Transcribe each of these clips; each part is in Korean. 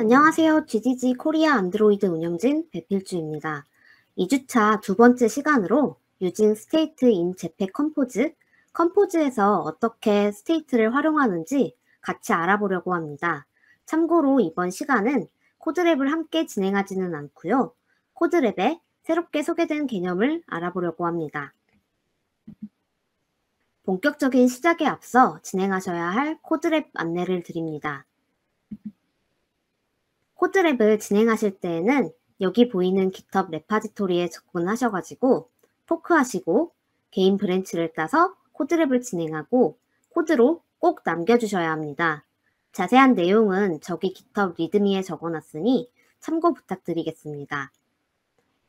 안녕하세요. GGG 코리아 안드로이드 운영진 배필주입니다. 2주차 두 번째 시간으로 유징 스테이트 인 제팩 컴포즈에서 어떻게 스테이트를 활용하는지 같이 알아보려고 합니다. 참고로 이번 시간은 코드랩을 함께 진행하지는 않고요. 코드랩에 새롭게 소개된 개념을 알아보려고 합니다. 본격적인 시작에 앞서 진행하셔야 할 코드랩 안내를 드립니다. 코드랩을 진행하실 때에는 여기 보이는 GitHub 레파지토리에 접근하셔가지고 포크하시고 개인 브랜치를 따서 코드랩을 진행하고 코드로 꼭 남겨주셔야 합니다. 자세한 내용은 저기 GitHub 리드미에 적어놨으니 참고 부탁드리겠습니다.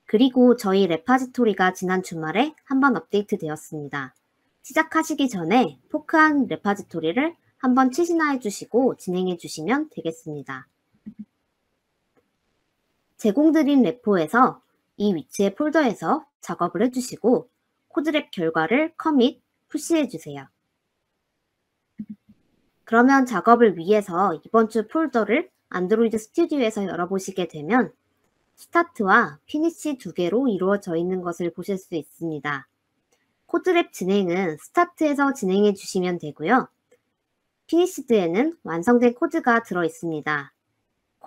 그리고 저희 레파지토리가 지난 주말에 한번 업데이트 되었습니다. 시작하시기 전에 포크한 레파지토리를 한번 치신하 해주시고 진행해 주시면 되겠습니다. 제공드린 레포에서 이 위치의 폴더에서 작업을 해주시고 코드랩 결과를 커밋, 푸시해주세요. 그러면 작업을 위해서 이번 주 폴더를 안드로이드 스튜디오에서 열어보시게 되면 스타트와 피니시 두 개로 이루어져 있는 것을 보실 수 있습니다. 코드랩 진행은 스타트에서 진행해 주시면 되고요. 피니시드에는 완성된 코드가 들어 있습니다.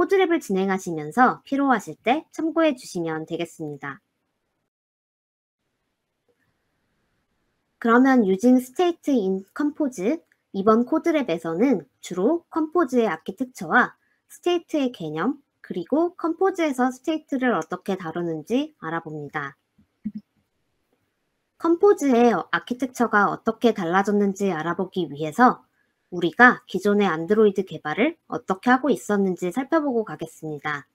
코드랩을 진행하시면서 필요하실 때 참고해 주시면 되겠습니다. 그러면 유징 스테이트 인 컴포즈 이번 코드랩에서는 주로 컴포즈의 아키텍처와 스테이트의 개념 그리고 컴포즈에서 스테이트를 어떻게 다루는지 알아봅니다. 컴포즈의 아키텍처가 어떻게 달라졌는지 알아보기 위해서 우리가 기존의 안드로이드 개발을 어떻게 하고 있었는지 살펴보고 가겠습니다.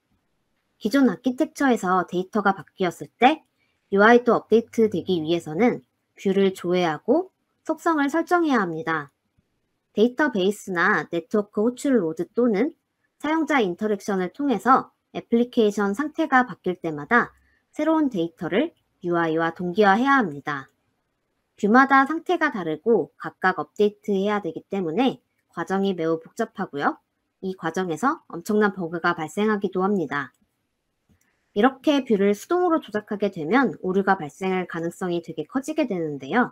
기존 아키텍처에서 데이터가 바뀌었을 때 UI도 업데이트 되기 위해서는 뷰를 조회하고 속성을 설정해야 합니다. 데이터베이스나 네트워크 호출 로드 또는 사용자 인터랙션을 통해서 애플리케이션 상태가 바뀔 때마다 새로운 데이터를 UI와 동기화해야 합니다. 뷰마다 상태가 다르고 각각 업데이트해야 되기 때문에 과정이 매우 복잡하고요. 이 과정에서 엄청난 버그가 발생하기도 합니다. 이렇게 뷰를 수동으로 조작하게 되면 오류가 발생할 가능성이 되게 커지게 되는데요.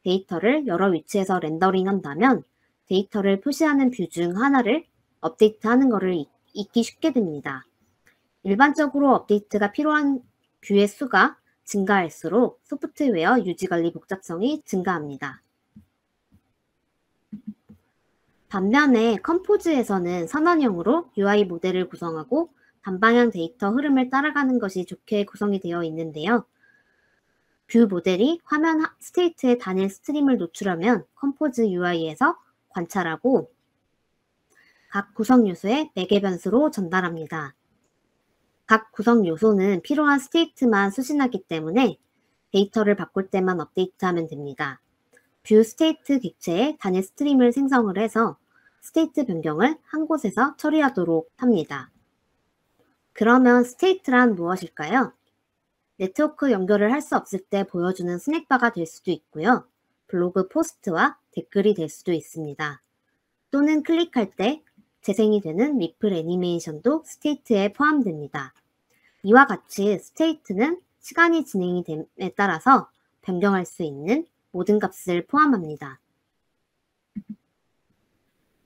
데이터를 여러 위치에서 렌더링한다면 데이터를 표시하는 뷰 중 하나를 업데이트하는 것을 잊기 쉽게 됩니다. 일반적으로 업데이트가 필요한 뷰의 수가 증가할수록 소프트웨어 유지관리 복잡성이 증가합니다. 반면에 컴포즈에서는 선언형으로 UI 모델을 구성하고 단방향 데이터 흐름을 따라가는 것이 좋게 구성이 되어 있는데요. 뷰 모델이 화면 스테이트의 단일 스트림을 노출하면 컴포즈 UI에서 관찰하고 각 구성 요소에 매개 변수로 전달합니다. 각 구성 요소는 필요한 스테이트만 수신하기 때문에 데이터를 바꿀 때만 업데이트하면 됩니다. 뷰 스테이트 객체에 단일 스트림을 생성을 해서 스테이트 변경을 한 곳에서 처리하도록 합니다. 그러면 스테이트란 무엇일까요? 네트워크 연결을 할 수 없을 때 보여주는 스낵바가 될 수도 있고요. 블로그 포스트와 댓글이 될 수도 있습니다. 또는 클릭할 때 재생이 되는 리플 애니메이션도 스테이트에 포함됩니다. 이와 같이 스테이트는 시간이 진행이 됨에 따라서 변경할 수 있는 모든 값을 포함합니다.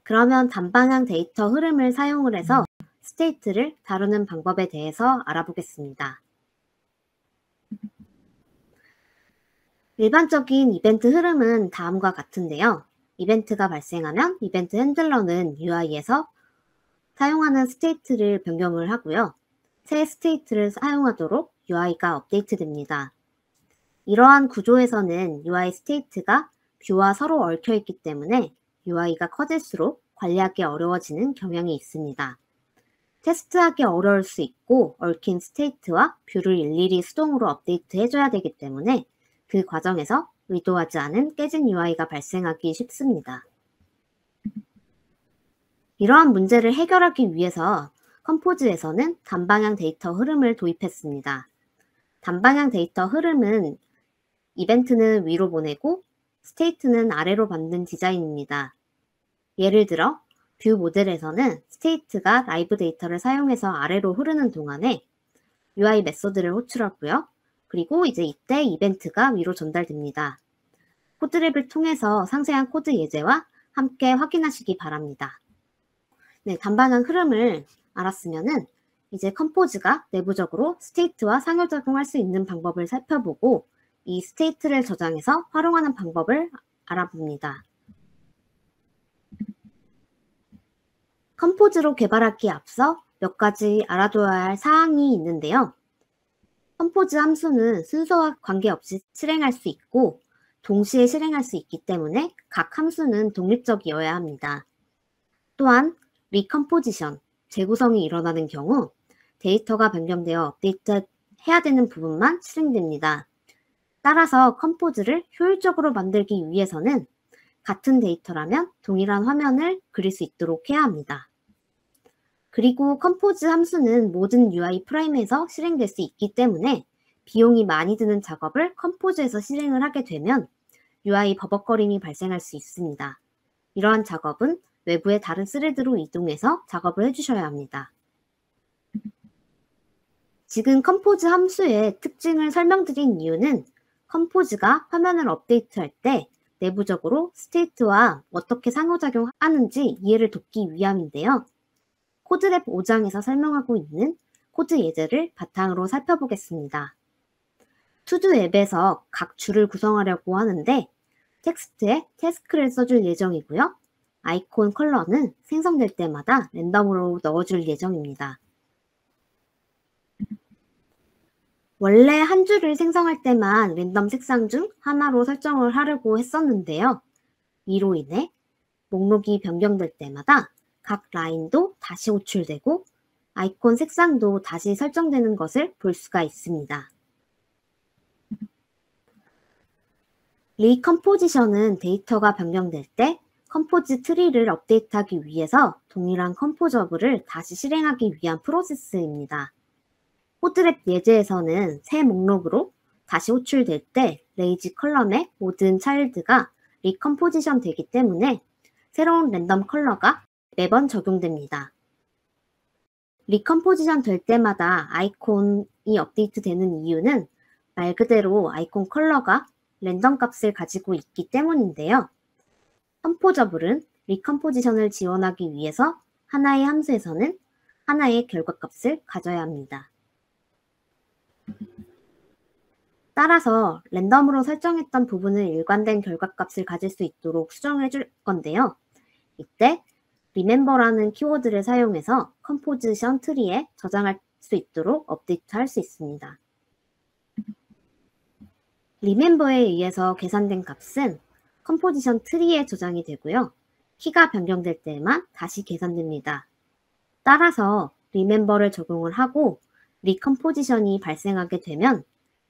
그러면 단방향 데이터 흐름을 사용을 해서 스테이트를 다루는 방법에 대해서 알아보겠습니다. 일반적인 이벤트 흐름은 다음과 같은데요. 이벤트가 발생하면 이벤트 핸들러는 UI에서 사용하는 스테이트를 변경을 하고요. 새 스테이트를 사용하도록 UI가 업데이트됩니다. 이러한 구조에서는 UI 스테이트가 뷰와 서로 얽혀 있기 때문에 UI가 커질수록 관리하기 어려워지는 경향이 있습니다. 테스트하기 어려울 수 있고 얽힌 스테이트와 뷰를 일일이 수동으로 업데이트 해줘야 되기 때문에 그 과정에서 의도하지 않은 깨진 UI가 발생하기 쉽습니다. 이러한 문제를 해결하기 위해서 컴포즈에서는 단방향 데이터 흐름을 도입했습니다. 단방향 데이터 흐름은 이벤트는 위로 보내고 스테이트는 아래로 받는 디자인입니다. 예를 들어 뷰 모델에서는 스테이트가 라이브 데이터를 사용해서 아래로 흐르는 동안에 UI 메소드를 호출하고요. 그리고 이제 이때 이벤트가 위로 전달됩니다. 코드랩을 통해서 상세한 코드 예제와 함께 확인하시기 바랍니다. 네, 간단한 흐름을 알았으면은 이제 컴포즈가 내부적으로 스테이트와 상호작용할 수 있는 방법을 살펴보고 이 스테이트를 저장해서 활용하는 방법을 알아봅니다. 컴포즈로 개발하기에 앞서 몇 가지 알아둬야 할 사항이 있는데요. 컴포즈 함수는 순서와 관계없이 실행할 수 있고 동시에 실행할 수 있기 때문에 각 함수는 독립적이어야 합니다. 또한 리컴포지션, 재구성이 일어나는 경우 데이터가 변경되어 업데이트해야 되는 부분만 실행됩니다. 따라서 컴포즈를 효율적으로 만들기 위해서는 같은 데이터라면 동일한 화면을 그릴 수 있도록 해야 합니다. 그리고 컴포즈 함수는 모든 UI 프레임에서 실행될 수 있기 때문에 비용이 많이 드는 작업을 컴포즈에서 실행을 하게 되면 UI 버벅거림이 발생할 수 있습니다. 이러한 작업은 외부의 다른 스레드로 이동해서 작업을 해주셔야 합니다. 지금 컴포즈 함수의 특징을 설명드린 이유는 컴포즈가 화면을 업데이트할 때 내부적으로 스테이트와 어떻게 상호작용하는지 이해를 돕기 위함인데요. 코드랩 5장에서 설명하고 있는 코드 예제를 바탕으로 살펴보겠습니다. 투두 앱에서 각 줄을 구성하려고 하는데 텍스트에 태스크를 써줄 예정이고요. 아이콘 컬러는 생성될 때마다 랜덤으로 넣어줄 예정입니다. 원래 한 줄을 생성할 때만 랜덤 색상 중 하나로 설정을 하려고 했었는데요. 이로 인해 목록이 변경될 때마다 각 라인도 다시 호출되고 아이콘 색상도 다시 설정되는 것을 볼 수가 있습니다. 리컴포지션은 데이터가 변경될 때 컴포즈 트리를 업데이트하기 위해서 동일한 컴포저블을 다시 실행하기 위한 프로세스입니다. 코드랩 예제에서는 새 목록으로 다시 호출될 때 레이지 컬럼의 모든 차일드가 리컴포지션 되기 때문에 새로운 랜덤 컬러가 매번 적용됩니다. 리컴포지션 될 때마다 아이콘이 업데이트 되는 이유는 말 그대로 아이콘 컬러가 랜덤 값을 가지고 있기 때문인데요. 컴포저블은 리컴포지션을 지원하기 위해서 하나의 함수에서는 하나의 결과값을 가져야 합니다. 따라서 랜덤으로 설정했던 부분을 일관된 결과값을 가질 수 있도록 수정을 해줄 건데요. 이때 remember라는 키워드를 사용해서 컴포지션 트리에 저장할 수 있도록 업데이트할 수 있습니다. remember에 의해서 계산된 값은 컴포지션 트리에 저장이 되고요. 키가 변경될 때만 다시 계산됩니다. 따라서 remember를 적용을 하고 리컴포지션이 발생하게 되면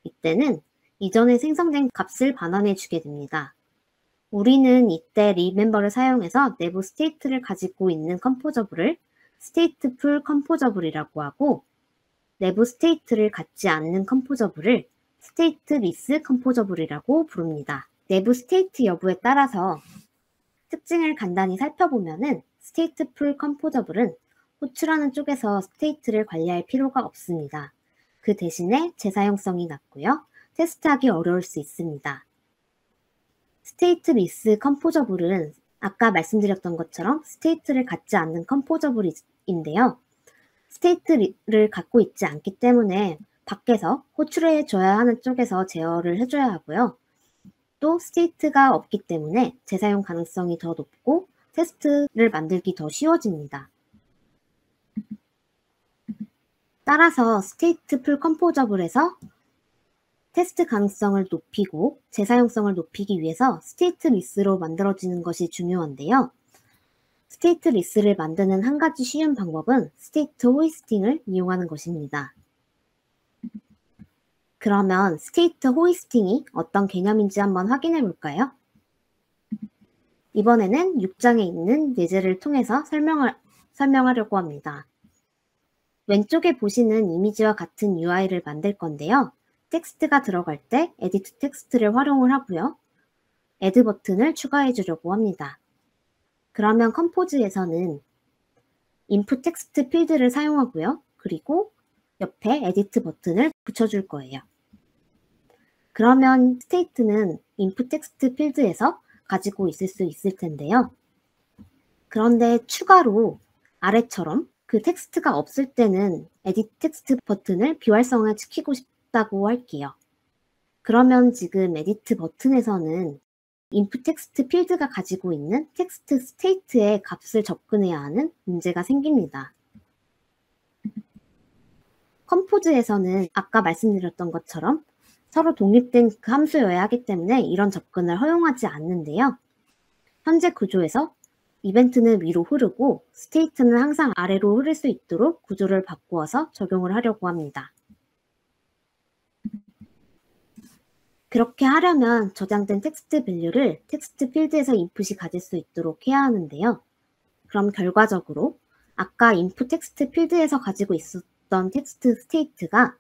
이때는 이전에 생성된 값을 반환해 주게 됩니다. 우리는 이때 remember를 사용해서 내부 스테이트를 가지고 있는 컴포저블을 stateful 컴포저블이라고 하고 내부 스테이트를 갖지 않는 컴포저블을 stateless 컴포저블이라고 부릅니다. 내부 스테이트 여부에 따라서 특징을 간단히 살펴보면은 stateful 컴포저블은 호출하는 쪽에서 스테이트를 관리할 필요가 없습니다. 그 대신에 재사용성이 낮고요. 테스트하기 어려울 수 있습니다. stateless 컴포저블은 아까 말씀드렸던 것처럼 스테이트를 갖지 않는 컴포저블인데요. 스테이트를 갖고 있지 않기 때문에 밖에서 호출해 줘야 하는 쪽에서 제어를 해줘야 하고요. 또 스테이트가 없기 때문에 재사용 가능성이 더 높고 테스트를 만들기 더 쉬워집니다. 따라서 stateful 컴포저블에서 테스트 가능성을 높이고 재사용성을 높이기 위해서 stateless로 만들어지는 것이 중요한데요. stateless를 만드는 한 가지 쉬운 방법은 state 호이스팅을 이용하는 것입니다. 그러면 state 호이스팅이 어떤 개념인지 한번 확인해 볼까요? 이번에는 6장에 있는 예제를 통해서 설명하려고 합니다. 왼쪽에 보시는 이미지와 같은 UI를 만들 건데요. 텍스트가 들어갈 때 에디트 텍스트를 활용을 하고요. 애드 버튼을 추가해 주려고 합니다. 그러면 컴포즈에서는 input 텍스트 필드를 사용하고요. 그리고 옆에 에디트 버튼을 붙여줄 거예요. 그러면 스테이트는 input 텍스트 필드에서 가지고 있을 수 있을 텐데요. 그런데 추가로 아래처럼 그 텍스트가 없을 때는 에디트 텍스트 버튼을 비활성화 시키고 싶다고 할게요. 그러면 지금 에디트 버튼에서는 input 텍스트 필드가 가지고 있는 텍스트 스테이트의 값을 접근해야 하는 문제가 생깁니다. 컴포즈에서는 아까 말씀드렸던 것처럼 서로 독립된 그 함수여야 하기 때문에 이런 접근을 허용하지 않는데요. 현재 구조에서 이벤트는 위로 흐르고 스테이트는 항상 아래로 흐를 수 있도록 구조를 바꾸어서 적용을 하려고 합니다. 그렇게 하려면 저장된 텍스트 밸류를 텍스트 필드에서 인풋이 가질 수 있도록 해야 하는데요. 그럼 결과적으로 아까 인풋 텍스트 필드에서 가지고 있었던 텍스트 스테이트가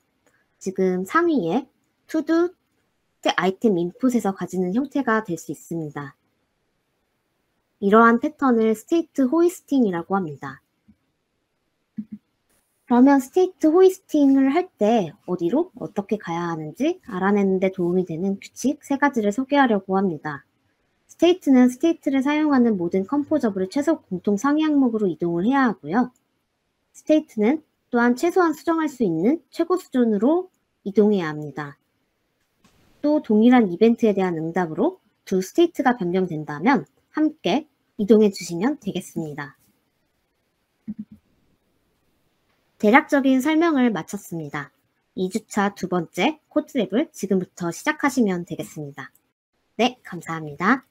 지금 상위에 to-do 아이템 인풋에서 가지는 형태가 될 수 있습니다. 이러한 패턴을 스테이트 호이스팅이라고 합니다. 그러면 스테이트 호이스팅을 할 때 어디로 어떻게 가야 하는지 알아내는 데 도움이 되는 규칙 3가지를 소개하려고 합니다. 스테이트는 스테이트를 사용하는 모든 컴포저블을 최소 공통 상위 항목으로 이동을 해야 하고요. 스테이트는 또한 최소한 수정할 수 있는 최고 수준으로 이동해야 합니다. 또 동일한 이벤트에 대한 응답으로 두 스테이트가 변경된다면 함께 이동해 주시면 되겠습니다. 대략적인 설명을 마쳤습니다. 2주차 2번째 코드랩을 지금부터 시작하시면 되겠습니다. 네, 감사합니다.